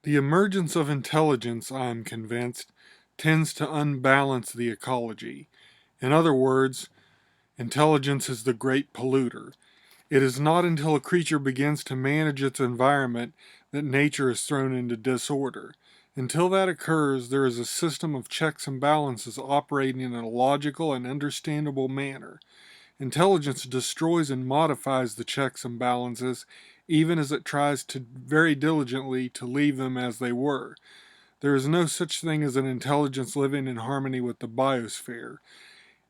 The emergence of intelligence, I am convinced, tends to unbalance the ecology. In other words, intelligence is the great polluter. It is not until a creature begins to manage its environment that nature is thrown into disorder. Until that occurs, there is a system of checks and balances operating in a logical and understandable manner. Intelligence destroys and modifies the checks and balances, even as it tries to very diligently to leave them as they were. There is no such thing as an intelligence living in harmony with the biosphere.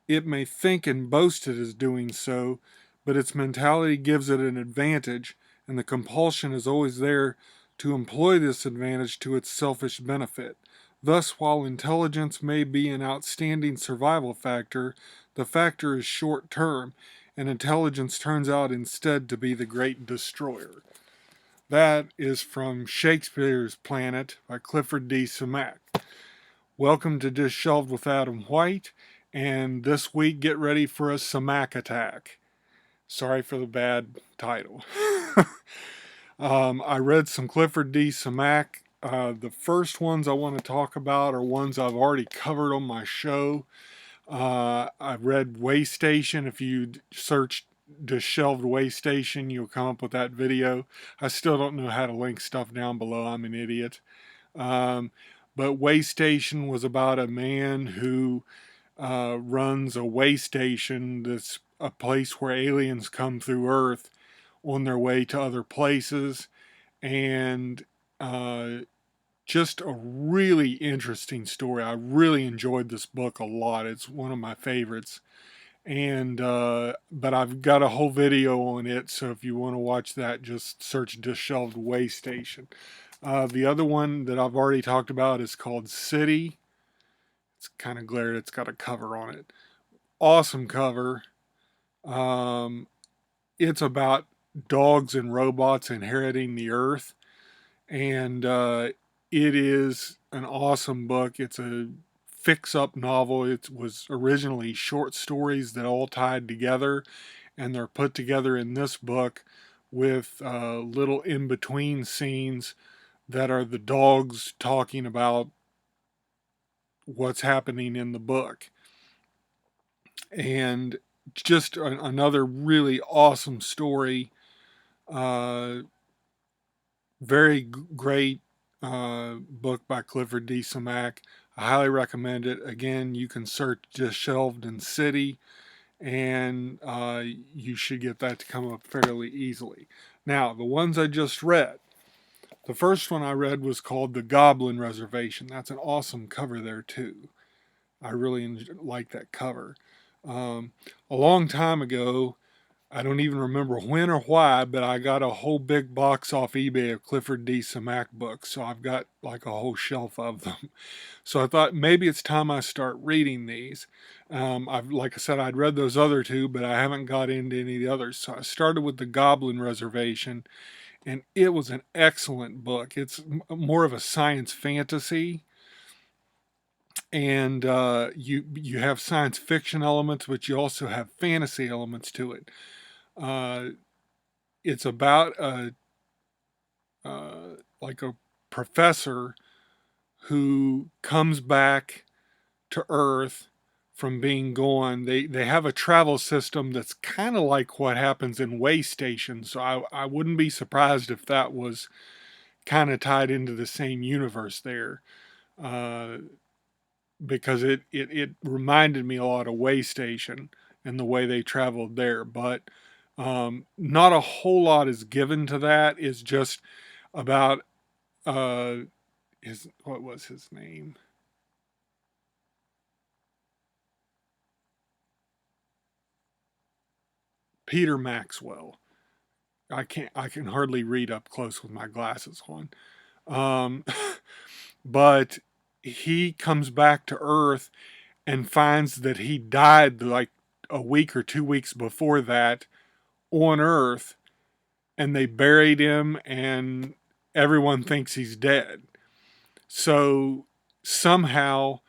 It may think and boast it is doing so, but its mentality gives it an advantage, and the compulsion is always there to employ this advantage to its selfish benefit. Thus, while intelligence may be an outstanding survival factor, the factor is short term, and intelligence turns out instead to be the great destroyer. That is from Shakespeare's Planet by Clifford D. Simak. Welcome to Dishelved with Adam White, and this week get ready for a Simak attack. Sorry for the bad title. I read some Clifford D. Simak. The first ones I want to talk about are ones I've already covered on my show. I've read Way Station. If you search Dishelved Way Station, you'll come up with that video. I still don't know how to link stuff down below. I'm an idiot. Um, but Way Station was about a man who runs a way station that's a place where aliens come through Earth on their way to other places. And uh, just a really interesting story. I really enjoyed this book a lot. It's one of my favorites. And but I've got a whole video on it, so if you want to watch that, just search Dishelved Way Station. The other one that I've already talked about is called City. It's kind of glared. It's got a cover on it. Awesome cover. Um, it's about dogs and robots inheriting the earth, and it is an awesome book. It's a fix-up novel. It was originally short stories that all tied together, and they're put together in this book with little in-between scenes that are the dogs talking about what's happening in the book. And just another really awesome story. Uh, very great book by Clifford D. Simak. I highly recommend it. Again, you can search just Shelved in City, and you should get that to come up fairly easily. Now, the ones I just read. The first one I read was called The Goblin Reservation. That's an awesome cover there, too. I really like that cover. Um, a long time ago, I don't even remember when or why, but I got a whole big box off eBay of Clifford D. Simak books, so I've got like a whole shelf of them. So I thought maybe it's time I start reading these. Like I said, I'd read those other two, but I haven't got into any of the others. So I started with The Goblin Reservation, and it was an excellent book. It's more of a science fantasy, and you have science fiction elements, but you also have fantasy elements to it. Uh, it's about like a professor who comes back to Earth from being gone. They have a travel system that's kind of like what happens in way stations. So I wouldn't be surprised if that was kind of tied into the same universe there. Uh, because it reminded me a lot of Way Station and the way they traveled there. But not a whole lot is given to that. It's just about uh, his, what was his name? Peter Maxwell. I can hardly read up close with my glasses on. Um, but he comes back to Earth and finds that he died like a week or 2 weeks before that on Earth, and they buried him, and everyone thinks he's dead. So somehow,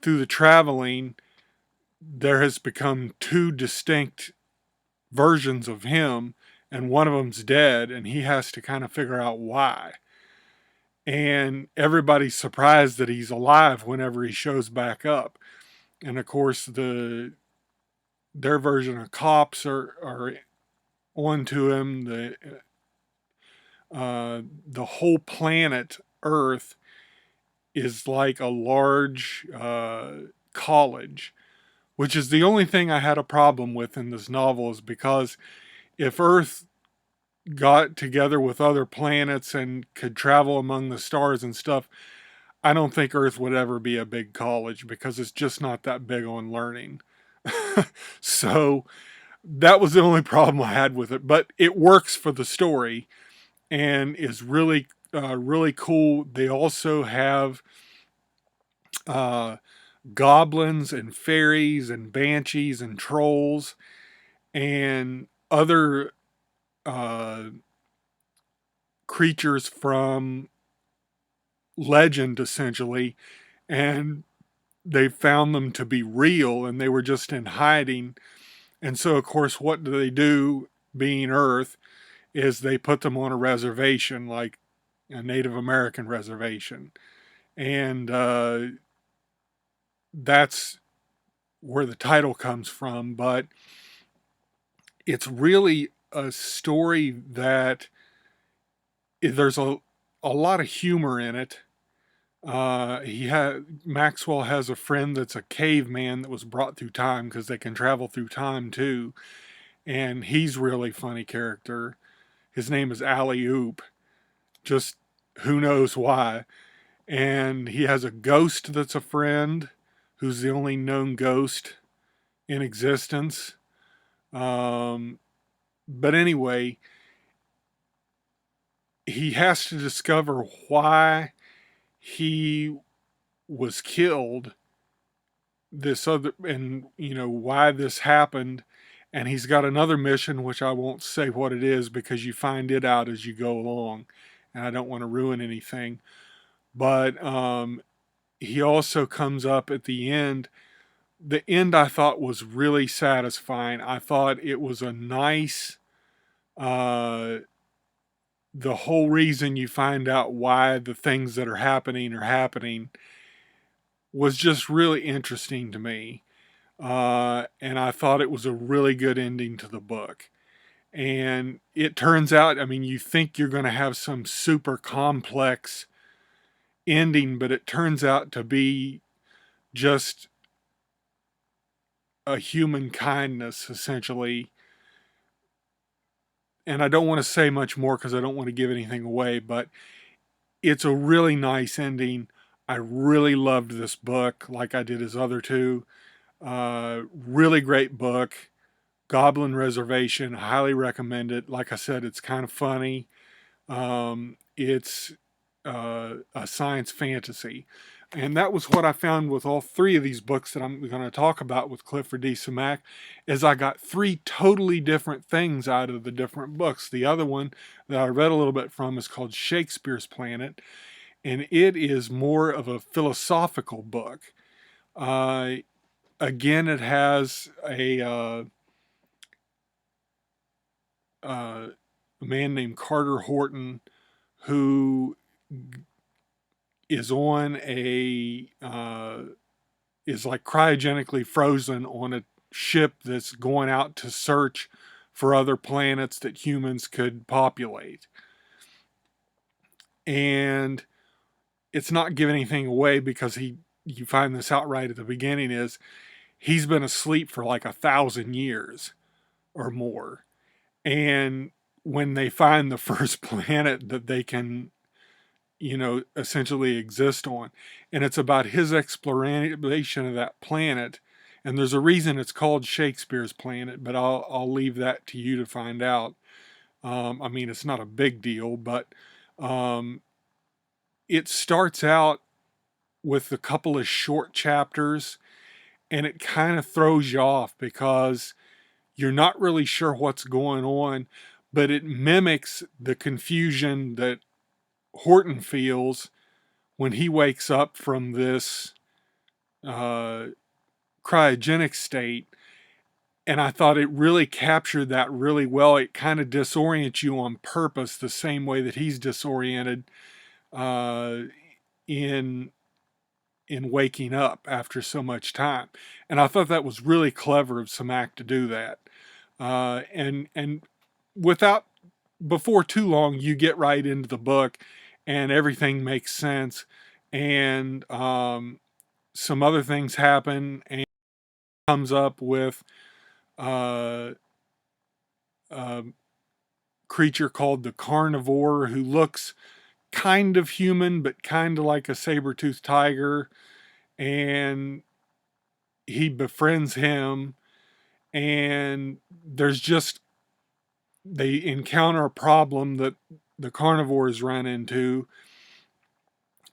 through the traveling, there has become two distinct versions of him, and one of them's dead, and he has to kind of figure out why. and everybody's surprised that he's alive whenever he shows back up. And of course, their version of cops are onto him. The whole planet Earth is like a large college, which is the only thing I had a problem with in this novel, is because if Earth got together with other planets and could travel among the stars and stuff, I don't think Earth would ever be a big college because it's just not that big on learning. So that was the only problem I had with it, but it works for the story and is really cool. They also have uh, goblins and fairies and banshees and trolls and other uh, creatures from legend, essentially, and they found them to be real and they were just in hiding. And so, of course, what do they do, being Earth, is they put them on a reservation, like a Native American reservation. And that's where the title comes from. But it's really a story that there's a lot of humor in it. Maxwell has a friend that's a caveman that was brought through time because they can travel through time too, and he's really funny character. His name is Alley Oop, just who knows why. And he has a ghost that's a friend, who's the only known ghost in existence. Um, but anyway, he has to discover why he was killed, this other, and why this happened. And he's got another mission, which I won't say what it is because you find it out as you go along, and I don't want to ruin anything. But he also comes up at the end. The end I thought was really satisfying. I thought it was a nice, uh, the whole reason you find out why the things that are happening was just really interesting to me. And I thought it was a really good ending to the book. And it turns out, I mean, you think you're going to have some super complex ending, but it turns out to be just a human kindness, essentially. And I don't want to say much more because I don't want to give anything away, but it's a really nice ending. I really loved this book, like I did his other two. Really great book. Goblin Reservation, highly recommend it. Like I said, it's kind of funny. It's a science fantasy. And that was what I found with all three of these books that I'm going to talk about with Clifford D. Simak, is I got three totally different things out of the different books. The other one that I read a little bit from is called Shakespeare's Planet, and it is more of a philosophical book. Uh, Again, it has a man named Carter Horton who is on is like cryogenically frozen on a ship that's going out to search for other planets that humans could populate. And it's not giving anything away because you find this out right at the beginning, is he's been asleep for like 1,000 years or more. And when they find the first planet that they can, essentially exist on, and it's about his exploration of that planet. And there's a reason it's called Shakespeare's Planet, but I'll leave that to you to find out. I mean, it's not a big deal, but um, it starts out with a couple of short chapters, and it kind of throws you off because you're not really sure what's going on, but it mimics the confusion that Horton feels when he wakes up from this uh, cryogenic state. And I thought it really captured that really well. It kind of disorients you on purpose, the same way that he's disoriented uh, in waking up after so much time. And I thought that was really clever of Simak to do that. And without before too long, you get right into the book, and everything makes sense. And some other things happen, and comes up with uh, a creature called the carnivore who looks kind of human, but kind of like a saber-toothed tiger. And he befriends him, and there's just they encounter a problem that the carnivores run into,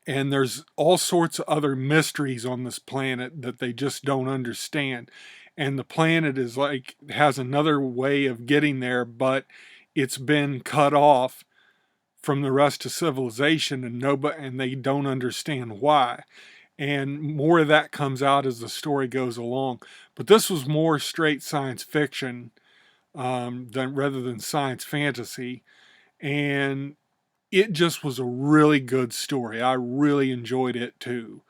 and there's all sorts of other mysteries on this planet that they just don't understand. And the planet is like has another way of getting there, but it's been cut off from the rest of civilization, and nobody and they don't understand why. And more of that comes out as the story goes along. But this was more straight science fiction than rather than science fantasy, and it just was a really good story. I really enjoyed it too.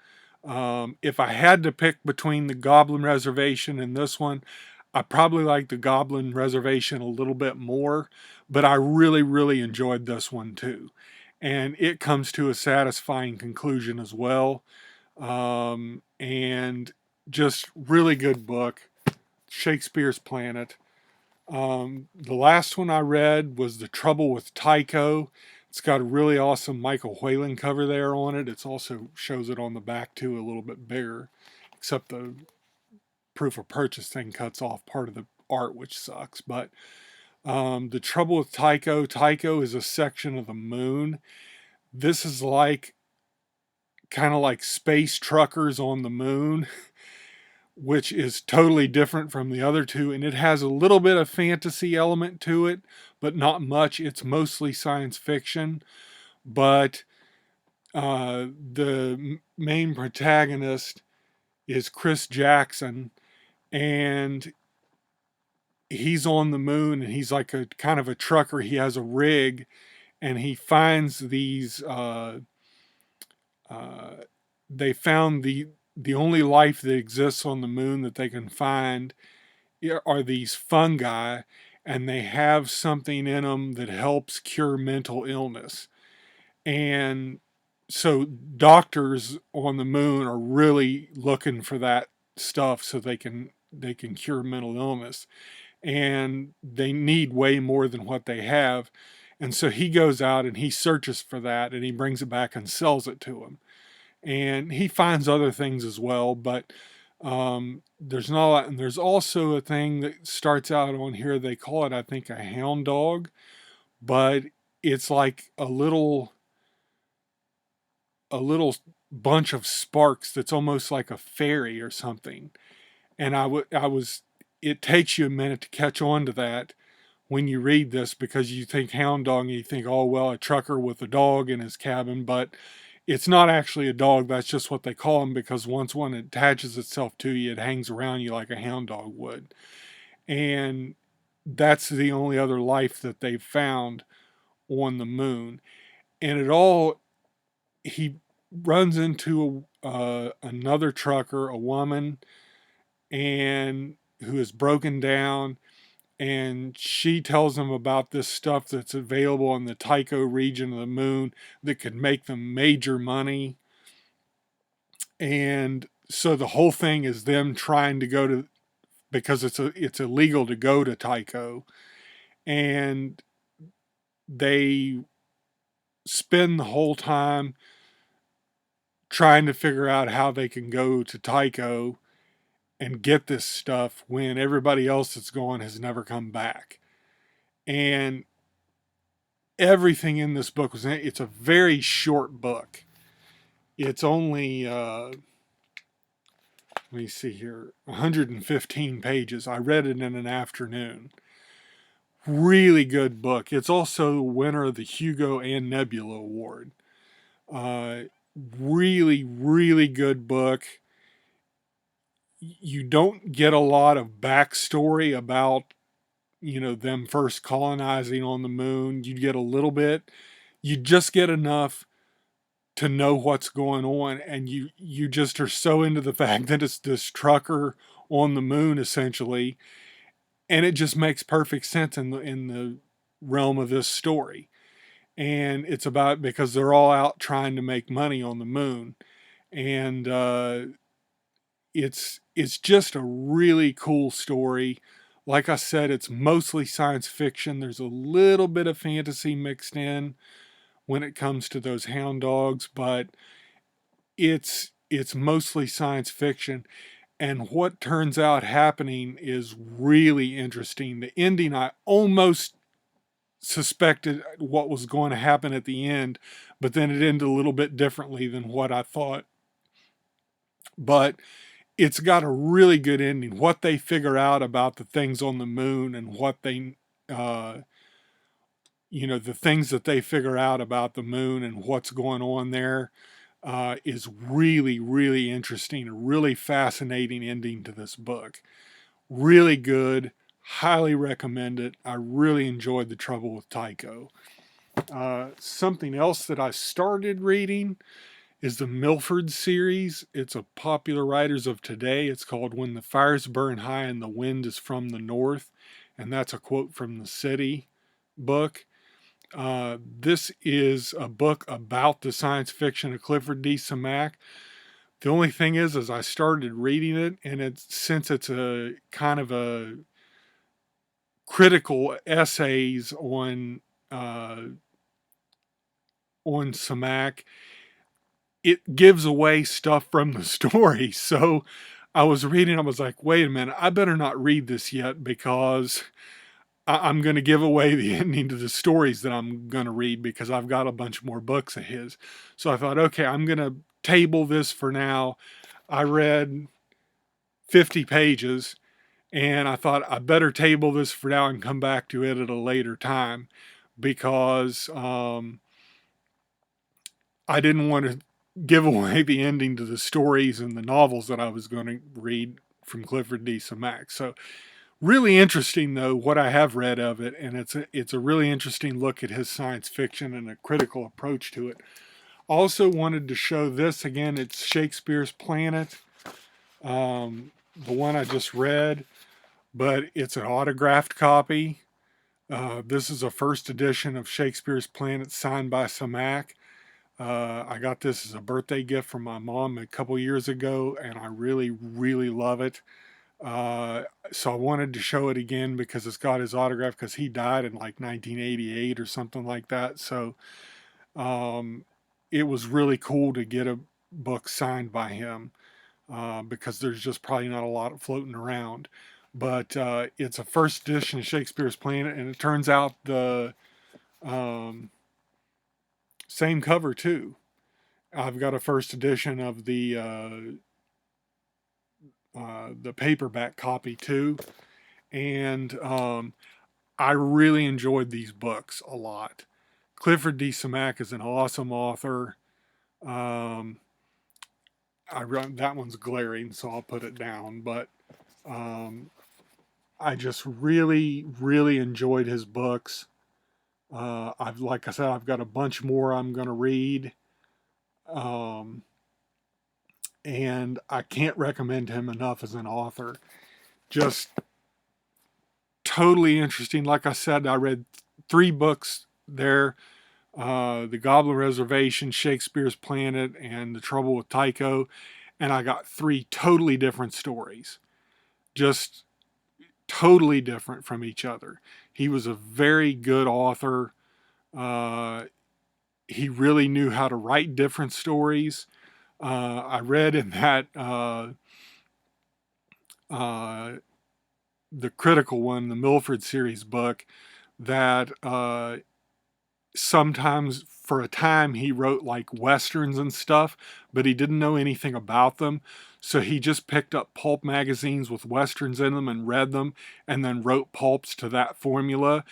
If I had to pick between the Goblin Reservation and this one, I probably like the Goblin Reservation a little bit more, but I really, really enjoyed this one too. And it comes to a satisfying conclusion as well. And just really good book, Shakespeare's Planet. The last one I read was The Trouble with Tycho. It's got a really awesome Michael Whalen cover there on it. It also shows it on the back too, a little bit bigger, except the proof of purchase thing cuts off part of the art, which sucks. But The Trouble with Tycho, Tycho is a section of the moon. This is like kind of like space truckers on the moon, which is totally different from the other two. And it has a little bit of fantasy element to it, but not much. It's mostly science fiction. But the main protagonist is Chris Jackson, and he's on the moon, and he's like a kind of a trucker. He has a rig, and he finds these. Uh, they found the only life that exists on the moon that they can find are these fungi, and they have something in them that helps cure mental illness. And so doctors on the moon are really looking for that stuff so they can cure mental illness, and they need way more than what they have. And so he goes out and he searches for that, and he brings it back and sells it to him. And he finds other things as well, but there's not a lot. And there's also a thing that starts out on here. They call it, I think, a hound dog, but it's like a little bunch of sparks that's almost like a fairy or something. And I was it takes you a minute to catch on to that when you read this, because you think hound dog and you think, oh well, a trucker with a dog in his cabin, but it's not actually a dog. That's just what they call them, because once one attaches itself to you, it hangs around you like a hound dog would. And that's the only other life that they've found on the moon. And he runs into another trucker, a woman, and who is broken down, and she tells him about this stuff that's available in the Tycho region of the moon that could make them major money. And so the whole thing is them trying to go to, because it's illegal to go to Tycho, and they spend the whole time trying to figure out how they can go to Tycho and get this stuff when everybody else that's gone has never come back. And everything in this book it's a very short book. It's only let me see here, 115 pages. I read it in an afternoon. Really good book. It's also the winner of the Hugo and Nebula Award. Uh, really, really good book. You don't get a lot of backstory about, them first colonizing on the moon. You get a little bit. You just get enough to know what's going on, and you just are so into the fact that it's this trucker on the moon essentially, and it just makes perfect sense in the realm of this story. And it's about because they're all out trying to make money on the moon, and it's just a really cool story. Like I said, it's mostly science fiction. There's a little bit of fantasy mixed in when it comes to those hound dogs, but it's mostly science fiction. And what turns out happening is really interesting. The ending, I almost suspected what was going to happen at the end, but then it ended a little bit differently than what I thought. But it's got a really good ending. What they figure out about the things on the moon and what they, uh, the things that they figure out about the moon and what's going on there is really, really interesting. A really fascinating ending to this book. Really good. Highly recommend it. I really enjoyed The Trouble with Tycho. Something else that I started reading is the Milford series. It's a popular writers of today. It's called When the Fires Burn High and the Wind is from the North. And that's a quote from the City book. This is a book about the science fiction of Clifford D. Simak. The only thing is I started reading it, and since it's a kind of a critical essays on Samak, it gives away stuff from the story. So I was reading, I was like, wait a minute, I better not read this yet because I'm going to give away the ending to the stories that I'm going to read because I've got a bunch more books of his. So I thought, okay, I'm going to table this for now. I read 50 pages and I thought I better table this for now and come back to it at a later time because I didn't want to give away the ending to the stories and the novels that I was going to read from Clifford D. Simak. So really interesting though what I have read of it, and it's a really interesting look at his science fiction and a critical approach to it. Also wanted to show this again. It's Shakespeare's Planet, the one I just read, but it's an autographed copy. This is a first edition of Shakespeare's Planet signed by Simak. I got this as a birthday gift from my mom a couple years ago, and I really, really love it. So I wanted to show it again because it's got his autograph because he died in like 1988 or something like that. So um, it was really cool to get a book signed by him because there's just probably not a lot floating around. But it's a first edition of Shakespeare's Planet, and it turns out the um, same cover too. I've got a first edition of the paperback copy too, and I really enjoyed these books a lot. Clifford D. Simak is an awesome author. Um, I run that one's glaring, so I'll put it down. But um, I just really, really enjoyed his books. I've, like I said, I've got a bunch more I'm going to read, um, and I can't recommend him enough as an author. Just totally interesting. Like I said, I read 3 books there. The Goblin Reservation, Shakespeare's Planet, and The Trouble with Tycho. And I got 3 totally different stories. Just totally different from each other. He was a very good author. Uh, he really knew how to write different stories. I read in that uh, the critical one, the Milford series book, that sometimes for a time he wrote like westerns and stuff, but he didn't know anything about them. So he just picked up pulp magazines with westerns in them and read them and then wrote pulps to that formula.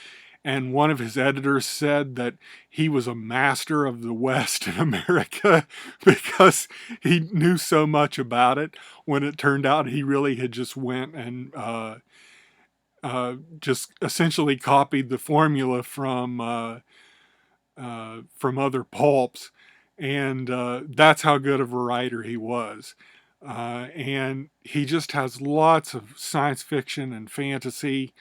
And one of his editors said that he was a master of the West in America because he knew so much about it, when it turned out he really had just went and just essentially copied the formula from other pulps And that's how good of a writer he was. And he just has lots of science fiction and fantasy,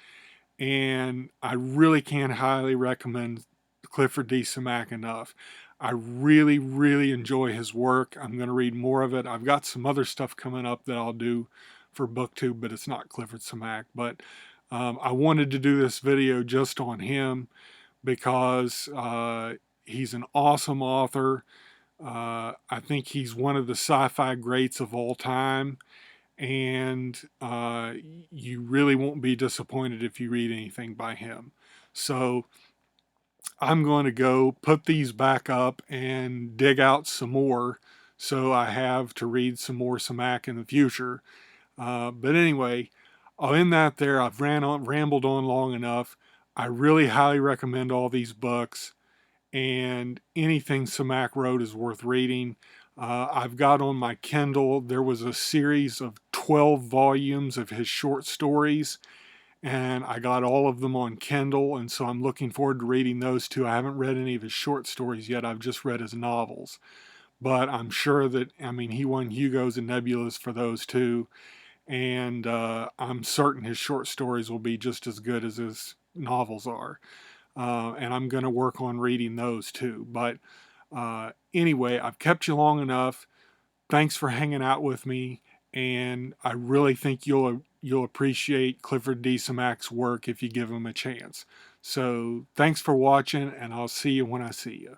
and I really can't highly recommend Clifford D. Simak enough. I really, really enjoy his work. I'm going to read more of it. I've got some other stuff coming up that I'll do for BookTube, but it's not Clifford Simak. But I wanted to do this video just on him because he's an awesome author. I think he's one of the sci-fi greats of all time, and you really won't be disappointed if you read anything by him. So I'm going to go put these back up and dig out some more so I have to read some more Samak in the future. But anyway, I'll end that there. I've rambled on long enough. I really highly recommend all these books, and anything Samak wrote is worth reading. I've got on my Kindle, there was a series of 12 volumes of his short stories, and I got all of them on Kindle, and so I'm looking forward to reading those too. I haven't read any of his short stories yet, I've just read his novels. But I'm sure that, I mean, he won Hugos and Nebulas for those too, and I'm certain his short stories will be just as good as his novels are. And I'm going to work on reading those too. But anyway, I've kept you long enough. Thanks for hanging out with me, and I really think you'll appreciate Clifford D. Simak's work if you give him a chance. So thanks for watching, and I'll see you when I see you.